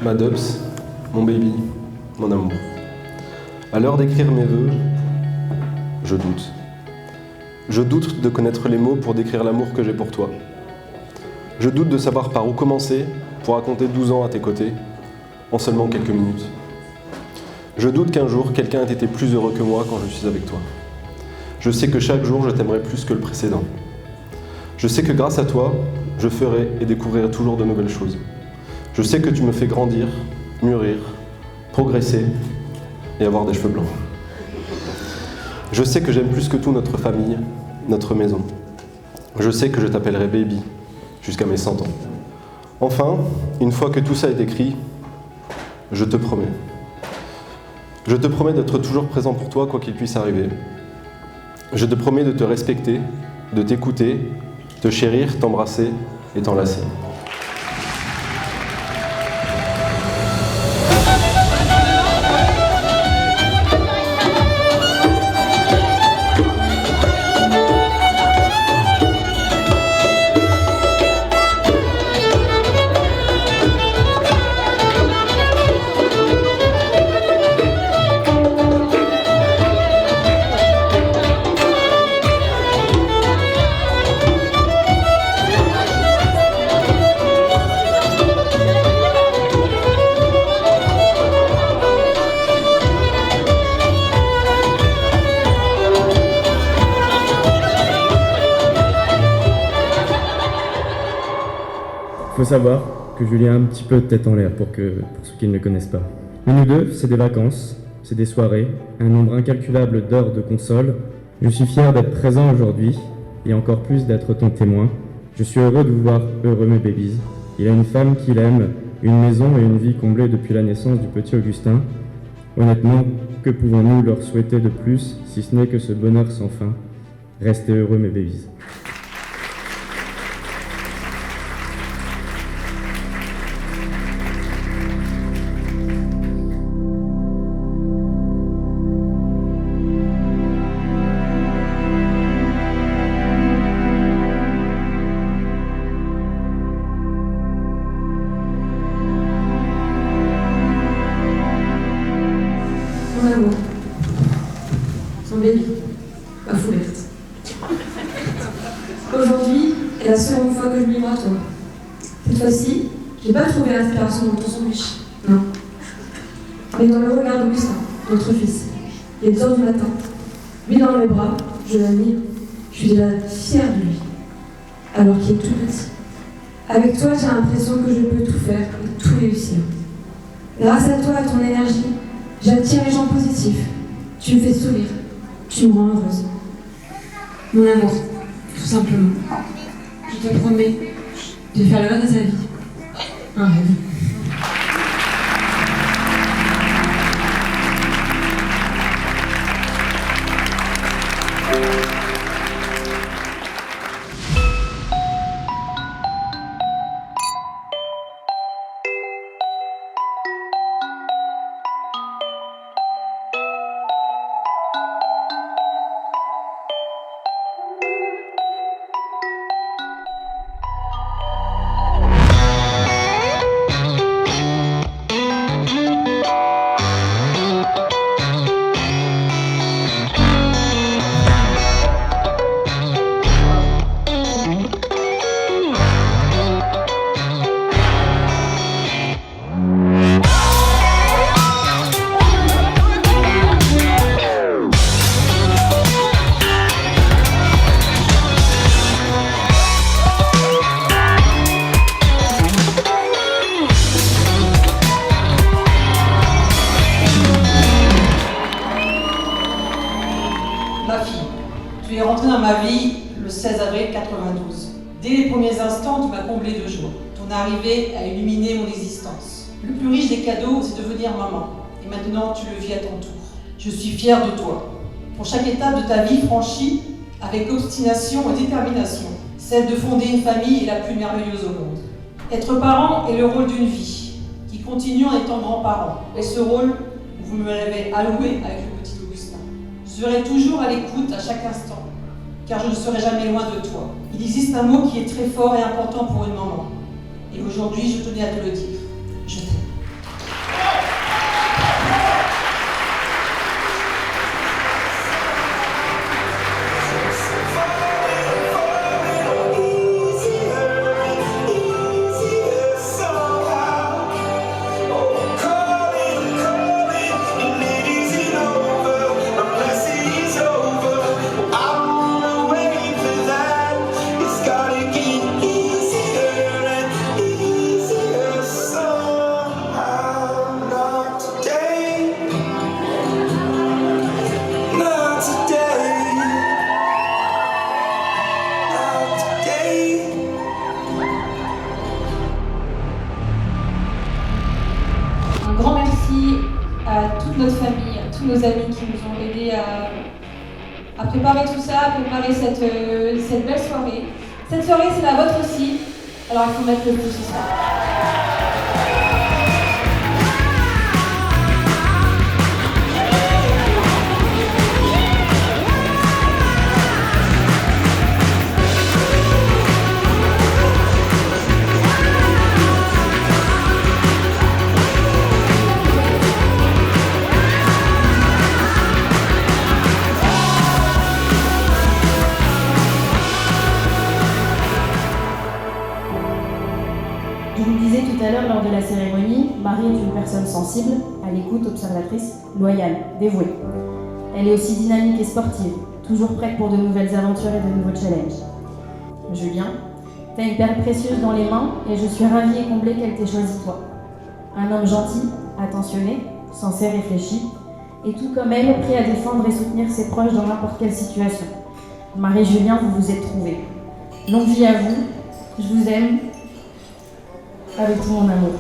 Ma Dubs, mon baby, mon amour. À l'heure d'écrire mes vœux, je doute. Je doute de connaître les mots pour décrire l'amour que j'ai pour toi. Je doute de savoir par où commencer pour raconter 12 ans à tes côtés, en seulement quelques minutes. Je doute qu'un jour, quelqu'un ait été plus heureux que moi quand je suis avec toi. Je sais que chaque jour, je t'aimerai plus que le précédent. Je sais que grâce à toi, je ferai et découvrirai toujours de nouvelles choses. Je sais que tu me fais grandir, mûrir, progresser et avoir des cheveux blancs. Je sais que j'aime plus que tout notre famille, notre maison. Je sais que je t'appellerai baby jusqu'à mes 100 ans. Enfin, une fois que tout ça est écrit, je te promets. Je te promets d'être toujours présent pour toi quoi qu'il puisse arriver. Je te promets de te respecter, de t'écouter, te chérir, t'embrasser et t'enlacer. Il faut savoir que Julien a un petit peu de tête en l'air pour ceux qui ne le connaissent pas. Mais nous deux, c'est des vacances, c'est des soirées, un nombre incalculable d'heures de console. Je suis fier d'être présent aujourd'hui et encore plus d'être ton témoin. Je suis heureux de vous voir heureux mes babies. Il a une femme qu'il aime, une maison et une vie comblée depuis la naissance du petit Augustin. Honnêtement, que pouvons-nous leur souhaiter de plus si ce n'est que ce bonheur sans fin? Restez heureux mes babies. Mon amour, son baby, ma foulette. Aujourd'hui est la seconde fois que je me livre à toi. Cette fois-ci, j'ai pas trouvé l'inspiration dans ton sandwich, non. Mais dans le regard d'Augustin, notre fils. Il est 2 heures du matin. Lui dans mes bras, je l'admire. Je suis déjà fière de lui, alors qu'il est tout petit. Avec toi, j'ai l'impression que je peux tout faire et tout réussir. Grâce à toi et à ton énergie, j'attire les gens positifs. Tu me fais sourire. Tu me rends heureuse. Mon amour, tout simplement. Je te promets de faire le reste de sa vie un rêve. Ma fille, tu es rentrée dans ma vie le 16 avril 92. Dès les premiers instants, tu m'as comblé de joie. Ton arrivée a illuminé mon existence. Le plus riche des cadeaux, c'est devenir maman. Et maintenant, tu le vis à ton tour. Je suis fière de toi. Pour chaque étape de ta vie franchie, avec obstination et détermination, celle de fonder une famille est la plus merveilleuse au monde. Être parent est le rôle d'une vie, qui continue en étant grand-parent. Et ce rôle, vous me l'avez alloué avec le petit Augustin. Je serai toujours à l'écoute à chaque instant, car je ne serai jamais loin de toi. Il existe un mot qui est très fort et important pour une maman. Et aujourd'hui, je tenais à te le dire. Je t'aime. notre famille, tous nos amis qui nous ont aidés à préparer tout ça, à préparer cette belle soirée. Cette soirée, c'est la vôtre aussi, alors il faut mettre le feu ce soir. Je vous le disais tout à l'heure lors de la cérémonie, Marie est une personne sensible, à l'écoute, observatrice, loyale, dévouée. Elle est aussi dynamique et sportive, toujours prête pour de nouvelles aventures et de nouveaux challenges. Julien, t'as une perle précieuse dans les mains et je suis ravie et comblée qu'elle t'ait choisi toi. Un homme gentil, attentionné, sensé, réfléchi, et tout comme elle, prêt à défendre et soutenir ses proches dans n'importe quelle situation. Marie et Julien, vous vous êtes trouvés. Longue vie à vous, je vous aime, avec tout mon amour.